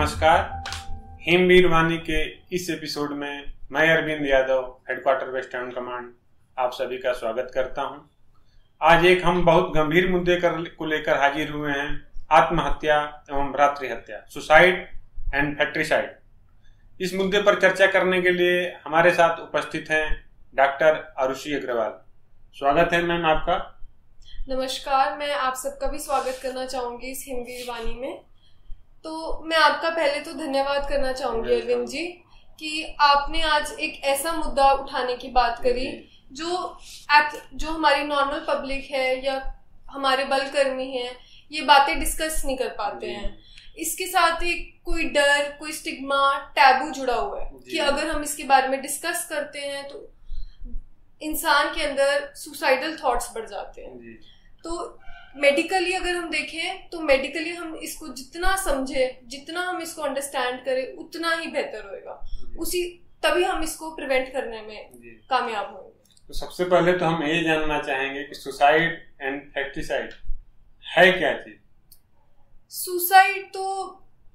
नमस्कार। हिमवीर वाणी के इस एपिसोड में मैं Arvind Yadav, headquarter western command, आप सभी का स्वागत करता हूं। आज एक हम बहुत गंभीर मुद्दे को लेकर हाजिर हुए हैं, आत्महत्या एवं भ्रातृ हत्या, सुसाइड एंड फैक्ट्रीसाइड। इस मुद्दे पर चर्चा करने के लिए हमारे साथ उपस्थित हैं डॉक्टर आरुषि अग्रवाल। स्वागत है मैम आपका। नमस्कार, मैं आप सबका भी स्वागत करना चाहूंगी इस हिमवीर वाणी में। तो मैं आपका पहले तो धन्यवाद करना चाहूंगी अरविंद जी कि आपने आज एक ऐसा मुद्दा उठाने की बात करी जो हमारी नॉर्मल पब्लिक है या हमारे बलकर्मी हैं, ये बातें डिस्कस नहीं कर पाते हैं। इसके साथ ही कोई डर, कोई स्टिग्मा, टैबू जुड़ा हुआ है कि अगर हम इसके बारे में डिस्कस करते हैं तो इंसान के अंदर सुसाइडल थॉट्स बढ़ जाते हैं। तो मेडिकली अगर हम देखें तो मेडिकली हम इसको जितना समझे, जितना हम इसको अंडरस्टैंड करें, उतना ही बेहतर होएगा। तभी हम इसको प्रिवेंट करने में कामयाब होंगे। तो सबसे पहले तो हम ये जानना चाहेंगे कि सुसाइड एंड फैक्ट्रीसाइड है क्या चीज?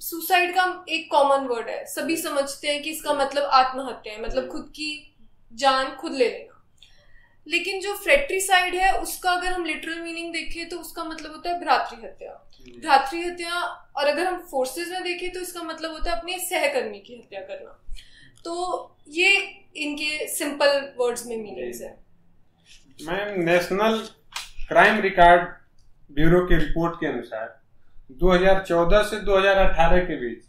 सुसाइड का एक कॉमन वर्ड है, सभी समझते हैं कि इसका मतलब आत्महत्या है, मतलब खुद की जान खुद ले लेना। लेकिन जो फ्रैट्रिसाइड है उसका अगर हम लिटरल मीनिंग देखें तो उसका मतलब होता है भ्रातृहत्या। भ्रातृहत्या, और अगर हम फोर्सेस में देखें तो इसका मतलब होता है अपने सहकर्मी की हत्या करना। तो ये इनके सिंपल वर्ड्स में मीनिंग्स है। Ma'am, national crime record bureau की रिपोर्ट के अनुसार 2014 से 2018 के बीच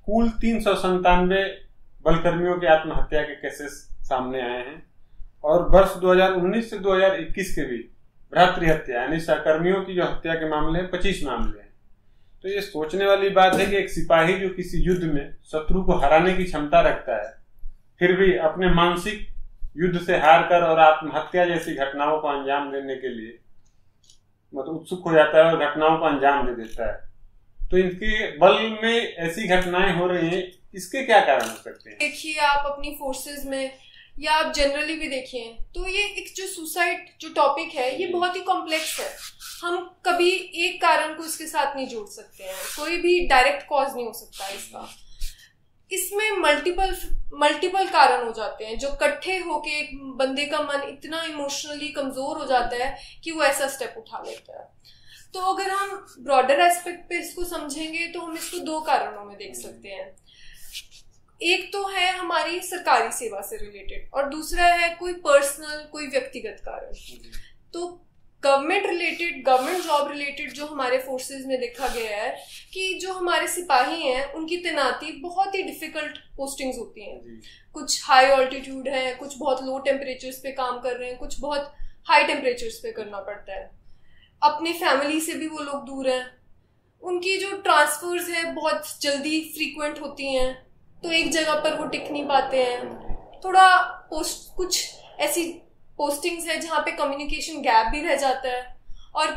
कुल 397 बलकर्मियों के आत्महत्या के केसेस सामने आए हैं और वर्ष 2019 से 2021 के बीच भ्रातृहत्या यानी सहकर्मियों की जो हत्या के मामले हैं 25 मामले हैं। तो ये सोचने वाली बात है कि एक सिपाही जो किसी युद्ध में शत्रु को हराने की क्षमता रखता है, फिर भी अपने मानसिक युद्ध से हार कर और आत्महत्या जैसी घटनाओं को अंजाम देने के लिए मतलब उत्सुक हो जाता है और घटनाओं को अंजाम दे देता है। तो इनके बल में ऐसी घटनाएं हो रही हैं, इसके क्या कारण हो सकते हैं? देखिए, आप अपनी फोर्सेस में या आप जनरली भी देखिए तो ये एक जो सुसाइड जो टॉपिक है ये बहुत ही कॉम्प्लेक्स है। हम कभी एक कारण को इसके साथ नहीं जोड़ सकते हैं, कोई भी डायरेक्ट कॉज नहीं हो सकता इसका। इसमें मल्टीपल कारण हो जाते हैं जो इकट्ठे होके एक बंदे का मन इतना इमोशनली कमजोर हो जाता है कि वो ऐसा स्टेप उठा लेता है। तो अगर हम ब्रॉडर एस्पेक्ट पे इसको समझेंगे तो हम इसको दो कारणों में देख सकते हैं। एक तो है हमारी सरकारी सेवा से रिलेटेड और दूसरा है कोई पर्सनल, कोई व्यक्तिगत कारण। तो गवर्नमेंट जॉब रिलेटेड जो हमारे फोर्सेस में देखा गया है कि जो हमारे सिपाही हैं उनकी तैनाती बहुत ही डिफिकल्ट पोस्टिंग्स होती हैं। कुछ हाई ऑल्टीट्यूड है, कुछ बहुत लो टेम्परेचर्स पे काम कर रहे हैं, कुछ बहुत हाई टेम्परेचर्स पे करना पड़ता है। अपनी फैमिली से भी वो लोग दूर हैं। उनकी जो ट्रांसफर्स है बहुत जल्दी फ्रीक्वेंट होती हैं, तो एक जगह पर वो टिक नहीं पाते हैं। कुछ ऐसी पोस्टिंग्स है जहाँ पे कम्युनिकेशन गैप भी रह जाता है और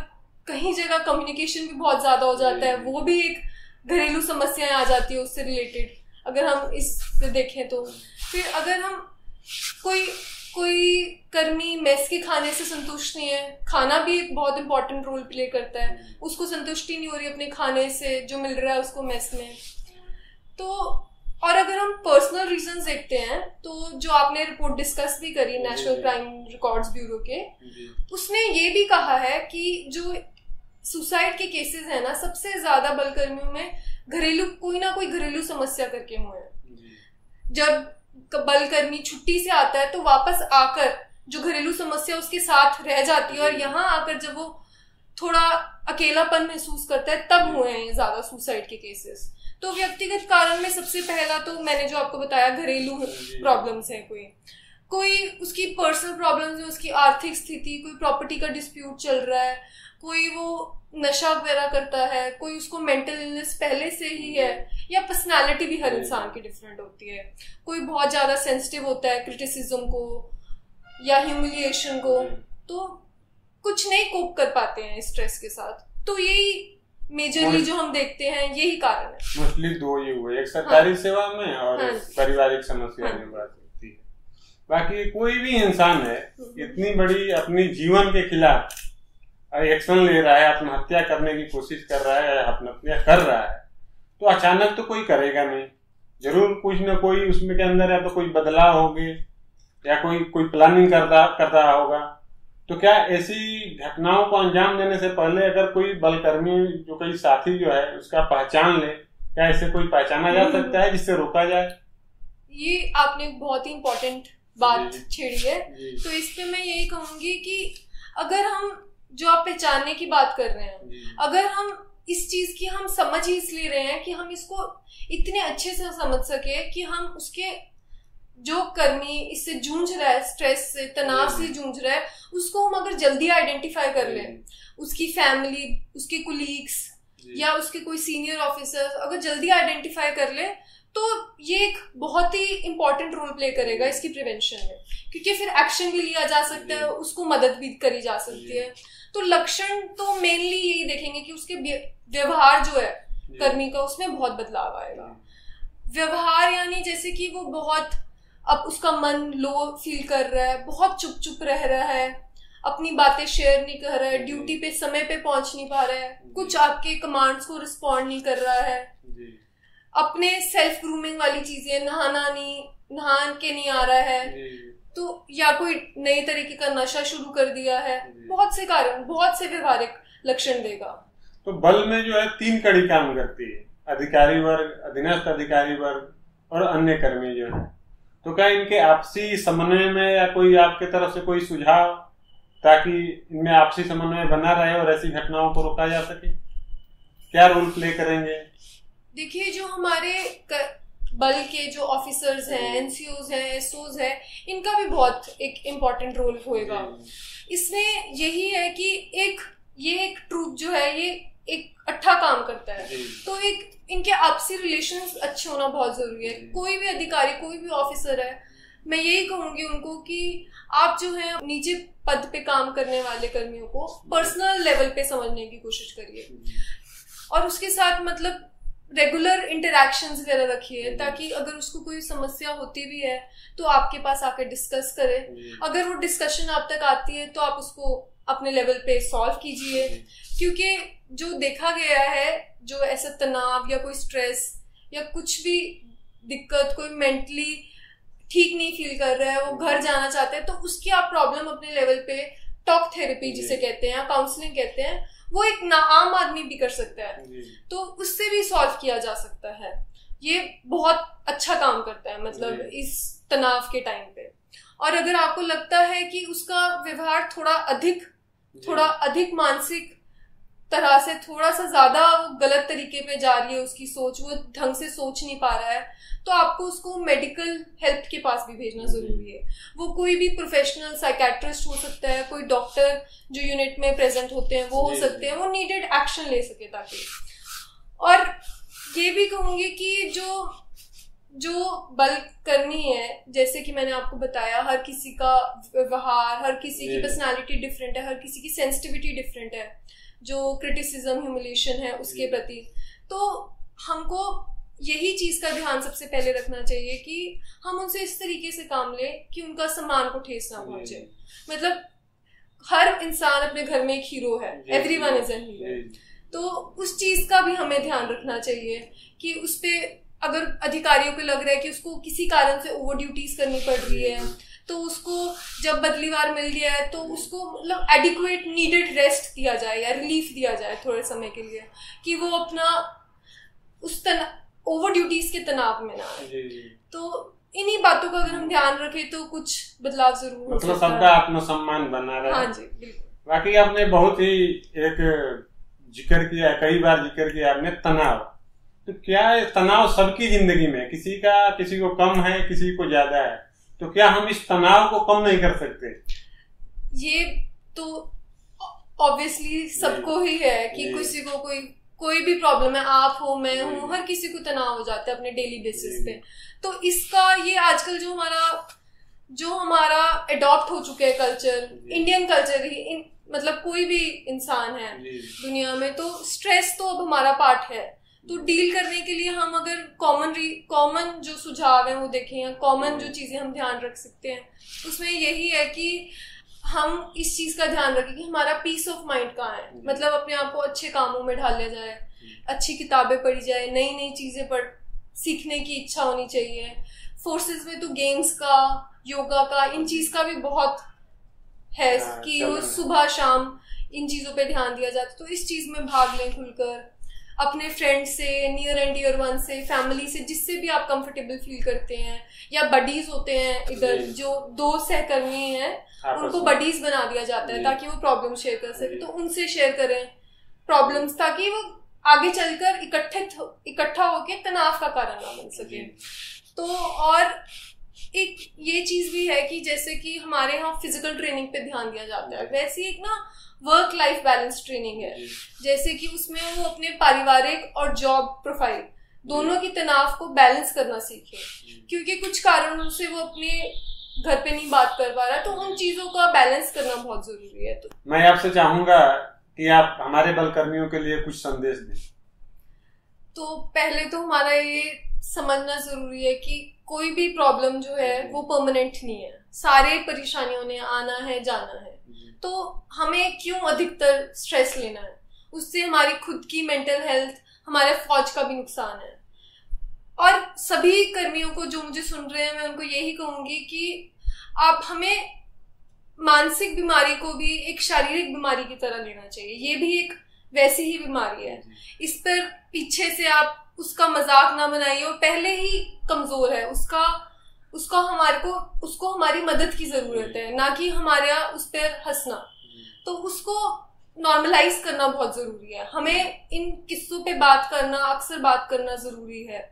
कहीं जगह कम्युनिकेशन भी बहुत ज्यादा हो जाता है, वो भी एक घरेलू समस्याएं आ जाती है उससे रिलेटेड अगर हम इस पे देखें तो। फिर अगर हम कोई कर्मी मेस के खाने से संतुष्ट नहीं है, खाना भी एक बहुत इंपॉर्टेंट रोल प्ले करता है, उसको संतुष्टि नहीं हो रही अपने खाने से जो मिल रहा है उसको मेस में। तो और अगर हम पर्सनल रीजंस देखते हैं तो जो आपने रिपोर्ट डिस्कस भी करी नेशनल क्राइम रिकॉर्ड्स ब्यूरो के, उसने ये भी कहा है कि जो सुसाइड के केसेस है ना, सबसे ज्यादा बलकर्मियों में कोई ना कोई घरेलू समस्या करके हुए हैं। जब बलकर्मी छुट्टी से आता है तो वापस आकर जो घरेलू समस्या उसके साथ रह जाती है और यहाँ आकर जब वो थोड़ा अकेलापन महसूस करता है तब हुए हैं ज्यादा सुसाइड के केसेस। तो व्यक्तिगत कारण में सबसे पहला तो मैंने जो आपको बताया घरेलू प्रॉब्लम्स है, कोई उसकी पर्सनल प्रॉब्लम्स है, उसकी आर्थिक स्थिति, कोई प्रॉपर्टी का डिस्प्यूट चल रहा है, कोई वो नशा वगैरह करता है, कोई उसको मेंटल इलनेस पहले से ही है, या पर्सनालिटी भी हर इंसान की डिफरेंट होती है। कोई बहुत ज्यादा सेंसिटिव होता है क्रिटिसिज्म को या ह्यूमिलिएशन को, तो कुछ नहीं कोप कर पाते हैं स्ट्रेस के साथ। तो यही मेजरली जो हम देखते हैं यही कारण है। मोस्टली दो ये हुए, एक सरकारी सेवा में और पारिवारिक समस्या में बात होती है। बाकी कोई भी इंसान है इतनी बड़ी अपनी जीवन के खिलाफ एक्शन ले रहा है, आत्महत्या करने की कोशिश कर रहा है, आत्महत्या कर रहा है, तो अचानक तो कोई करेगा नहीं, जरूर कुछ ना कोई उसमें के अंदर या तो कोई बदलाव होंगे या कोई प्लानिंग कर रहा होगा। तो क्या ऐसी घटनाओं को अंजाम देने से पहले अगर कोई बलकर्मी जो कोई साथी जो है उसका पहचान ले, क्या ऐसे कोई पहचाना जा सकता है जिससे रोका जाए? ये आपने बहुत ही इम्पोर्टेंट बात छेड़ी है। तो इस पे मैं यही कहूंगी कि अगर हम जो आप पहचानने की बात कर रहे हैं, अगर हम इस चीज की हम समझ ही इसलिए रहे हैं कि हम इसको इतने अच्छे से समझ सके कि हम उसके जो कर्मी इससे जूझ रहा है, स्ट्रेस से, तनाव से जूझ रहा है, उसको हम अगर जल्दी आइडेंटिफाई कर लें, उसकी फैमिली, उसके कुलीग्स या उसके कोई सीनियर ऑफिसर अगर जल्दी आइडेंटिफाई कर ले, तो ये एक बहुत ही इंपॉर्टेंट रोल प्ले करेगा इसकी प्रिवेंशन में, क्योंकि फिर एक्शन भी लिया जा सकता है, उसको मदद भी करी जा सकती है। तो लक्षण तो मेनली यही देखेंगे कि उसके व्यवहार जो है कर्मी का, उसमें बहुत बदलाव आएगा। व्यवहार यानी जैसे कि वो बहुत अब उसका मन लो फील कर रहा है, बहुत चुप चुप रह रहा है, अपनी बातें शेयर नहीं कर रहा है, ड्यूटी पे समय पे पहुंच नहीं पा रहा है, कुछ आपके कमांड्स को रिस्पॉन्ड नहीं कर रहा है, अपने सेल्फ ग्रूमिंग वाली चीजें, नहान के नहीं आ रहा है, तो या कोई नई तरीके का नशा शुरू कर दिया है, बहुत से कारण, बहुत से व्यवहारिक लक्षण देगा। तो बल में जो है 3 कड़ी काम करती है, अधिकारी वर्ग, अधीनस्थ अधिकारी वर्ग और अन्य कर्मी जो है। तो क्या इनके आपसी समन्वय में या कोई आपके तरफ से कोई सुझाव, ताकि इनमें आपसी समन्वय बना रहे और ऐसी घटनाओं को रोका जा सके, क्या रोल प्ले करेंगे? देखिए, जो हमारे बल के जो ऑफिसर्स हैं, एनसीओज हैं, एसओज हैं, इनका भी बहुत एक इम्पोर्टेंट रोल होएगा। इसमें यही है कि ये एक ट्रूप जो है ये एक अच्छा काम करता है, तो एक इनके आपसी रिलेशंस अच्छे होना बहुत जरूरी है। कोई भी अधिकारी, कोई भी ऑफिसर है, मैं यही कहूंगी उनको कि आप जो है नीचे पद पे काम करने वाले कर्मियों को पर्सनल लेवल पे समझने की कोशिश करिए, और उसके साथ मतलब रेगुलर इंटरैक्शंस वगैरह रखिए, ताकि अगर उसको कोई समस्या होती भी है तो आपके पास आकर डिस्कस करे। अगर वो डिस्कशन आप तक आती है तो आप उसको अपने लेवल पे सॉल्व कीजिए, क्योंकि जो देखा गया है, जो ऐसा तनाव या कोई स्ट्रेस या कुछ भी दिक्कत, कोई मेंटली ठीक नहीं फील कर रहा है, वो घर जाना चाहते हैं, तो उसकी आप प्रॉब्लम अपने लेवल पे टॉक थेरेपी जिसे कहते हैं, काउंसलिंग कहते हैं, वो एक आम आदमी भी कर सकता है, तो उससे भी सॉल्व किया जा सकता है। ये बहुत अच्छा काम करता है, मतलब इस तनाव के टाइम पे। और अगर आपको लगता है कि उसका व्यवहार थोड़ा अधिक मानसिक तरह से थोड़ा सा ज्यादा गलत तरीके पे जा रही है, उसकी सोच, वो ढंग से सोच नहीं पा रहा है, तो आपको उसको मेडिकल हेल्प के पास भी भेजना जरूरी है। वो कोई भी प्रोफेशनल साइकेट्रिस्ट हो सकता है, कोई डॉक्टर जो यूनिट में प्रेजेंट होते हैं वो हो सकते हैं, वो नीडेड एक्शन ले सके ताकि। और ये भी कहूंगी कि जो बल कर्मी है, जैसे कि मैंने आपको बताया, हर किसी का व्यवहार, हर किसी की पर्सनालिटी डिफरेंट है, हर किसी की सेंसिटिविटी डिफरेंट है, जो क्रिटिसिज्म, ह्यूमिलिएशन है उसके प्रति। तो हमको यही चीज का ध्यान सबसे पहले रखना चाहिए कि हम उनसे इस तरीके से काम लें कि उनका सम्मान को ठेस ना पहुंचे। मतलब हर इंसान अपने घर में एक हीरो है, एवरीवन इज एन हीरो, तो उस चीज का भी हमें ध्यान रखना चाहिए कि उस पे अगर अधिकारियों को लग रहा है कि उसको किसी कारण से ओवर ड्यूटीज करनी पड़ रही है, तो उसको जब बदलीवार मिल गया है तो उसको मतलब एडिक्वेट नीडेड रेस्ट दिया जाए या रिलीफ दिया जाए थोड़े समय के लिए, कि वो अपना उस ओवर ड्यूटीज के तनाव में ना आए। तो इन्हीं बातों का अगर हम ध्यान रखें तो कुछ बदलाव जरूर हो सकता है, सबका आत्मसम्मान बना रहे। हाँ जी, बिल्कुल। बाकी आपने बहुत ही एक जिक्र किया, कई बार जिक्र किया आपने तनाव। तो क्या तनाव सबकी जिंदगी में, किसी को कम है, किसी को ज्यादा है, तो क्या हम इस तनाव को कम नहीं कर सकते? ये तो ऑब्वियसली सबको ही है कि किसी को कोई भी प्रॉब्लम है, आप हो, मैं हूँ, हर किसी को तनाव हो जाता है अपने डेली बेसिस पे। तो इसका ये आजकल जो हमारा अडॉप्ट हो चुके हैं कल्चर, इंडियन कल्चर ही, मतलब कोई भी इंसान है दुनिया में, तो स्ट्रेस तो अब हमारा पार्ट है। तो डील करने के लिए हम अगर कॉमन जो सुझाव है वो देखें, या कॉमन जो चीजें हम ध्यान रख सकते हैं, उसमें यही है कि हम इस चीज का ध्यान रखें कि हमारा पीस ऑफ माइंड कहाँ है। मतलब अपने आप को अच्छे कामों में ढाल लिया जाए, अच्छी किताबें पढ़ी जाए, नई नई चीजें सीखने की इच्छा होनी चाहिए। फोर्सेस में तो गेम्स का, योगा का, इन चीज का भी बहुत है कि वो सुबह शाम इन चीजों पे ध्यान दिया जाता है। तो इस चीज में भाग लें खुलकर, अपने फ्रेंड से, नियर एंड डियर वन से, फैमिली से, जिससे भी आप कंफर्टेबल फील करते हैं, या बडीज होते हैं इधर जो 2 सहकर्मी हैं उनको बडीज बना दिया जाता है ताकि वो प्रॉब्लम शेयर कर सके। तो उनसे शेयर करें प्रॉब्लम्स, ताकि वो आगे चलकर इकट्ठा होके तनाव का कारण ना बन सके। तो और एक ये चीज भी है कि जैसे कि हमारे यहाँ फिजिकल ट्रेनिंग पे ध्यान दिया जाता है, वैसे एक ना वर्क लाइफ बैलेंस ट्रेनिंग है, जैसे कि उसमें वो अपने पारिवारिक और जॉब प्रोफाइल दोनों की तनाव को बैलेंस करना सीखे, क्योंकि कुछ कारणों से वो अपने घर पे नहीं बात कर पा रहा, तो उन चीजों का बैलेंस करना बहुत जरूरी है। तो मैं आपसे चाहूंगा कि आप हमारे बल कर्मियों के लिए कुछ संदेश दें। तो पहले तो हमारा ये समझना जरूरी है कि कोई भी प्रॉब्लम जो है वो परमानेंट नहीं है, सारे परेशानियों ने आना है जाना है, तो हमें क्यों अधिकतर स्ट्रेस लेना है, उससे हमारी खुद की मेंटल हेल्थ, हमारे फौज का भी नुकसान है। और सभी कर्मियों को जो मुझे सुन रहे हैं, मैं उनको यही कहूंगी कि आप हमें मानसिक बीमारी को भी एक शारीरिक बीमारी की तरह लेना चाहिए, ये भी एक वैसी ही बीमारी है। इस पर पीछे से आप उसका मजाक ना बनाइए, और पहले ही कमजोर है, उसको हमारी मदद की जरूरत है, ना कि हमारा उस पर हंसना। तो उसको नॉर्मलाइज करना बहुत जरूरी है, हमें इन किस्सों पे बात करना, अक्सर बात करना जरूरी है।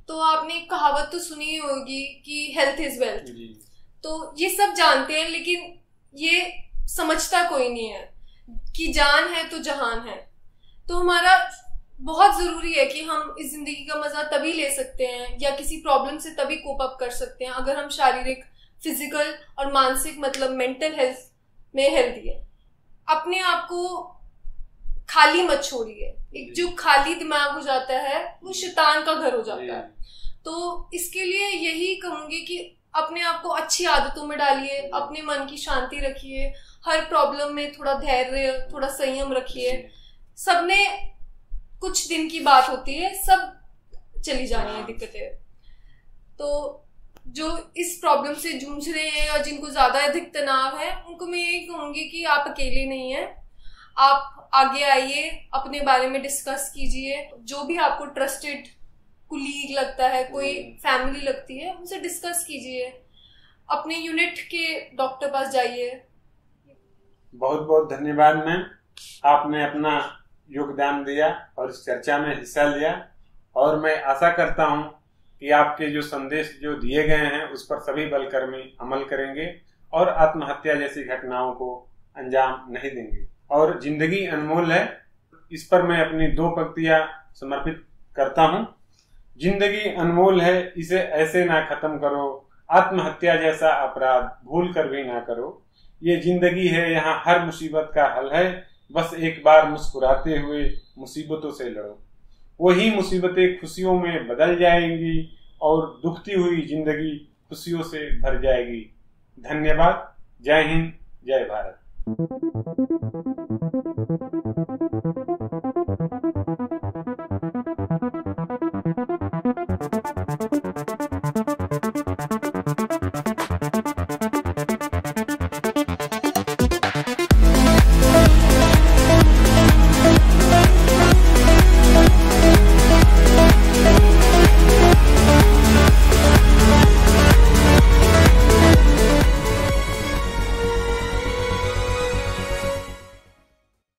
तो आपने एक कहावत तो सुनी होगी कि हेल्थ इज वेल्थ, तो ये सब जानते हैं, लेकिन ये समझता कोई नहीं है कि जान है तो जहान है। तो हमारा बहुत जरूरी है कि हम इस जिंदगी का मजा तभी ले सकते हैं, या किसी प्रॉब्लम से तभी कोप अप कर सकते हैं, अगर हम शारीरिक, फिजिकल और मानसिक मतलब मेंटल हेल्थ में हेल्दी है। अपने आप को खाली मत छोड़िए, एक जो खाली दिमाग हो जाता है वो शैतान का घर हो जाता है। तो इसके लिए यही कहूंगी कि अपने आप को अच्छी आदतों में डालिए, अपने मन की शांति रखिए, हर प्रॉब्लम में थोड़ा धैर्य, थोड़ा संयम रखिए। सबने कुछ दिन की बात होती है, सब चली जानी है दिक्कतें। तो जो इस प्रॉब्लम से जूझ रहे हैं और जिनको ज्यादा अधिक तनाव है, उनको मैं यही कहूंगी कि आप अकेले नहीं हैं, आप आगे आइए, अपने बारे में डिस्कस कीजिए, जो भी आपको ट्रस्टेड कुलीग लगता है, कोई फैमिली लगती है, उनसे डिस्कस कीजिए, अपने यूनिट के डॉक्टर पास जाइए। बहुत बहुत धन्यवाद मैम, आपने अपना योगदान दिया और इस चर्चा में हिस्सा लिया, और मैं आशा करता हूं कि आपके जो संदेश जो दिए गए हैं उस पर सभी बलकर्मी अमल करेंगे और आत्महत्या जैसी घटनाओं को अंजाम नहीं देंगे। और जिंदगी अनमोल है, इस पर मैं अपनी 2 पंक्तियां समर्पित करता हूं। जिंदगी अनमोल है, इसे ऐसे ना खत्म करो, आत्महत्या जैसा अपराध भूल कर भी ना करो। ये जिंदगी है, यहाँ हर मुसीबत का हल है, बस एक बार मुस्कुराते हुए मुसीबतों से लड़ो। वही मुसीबतें खुशियों में बदल जाएंगी और दुखती हुई जिंदगी खुशियों से भर जाएगी। धन्यवाद। जय हिंद, जय भारत।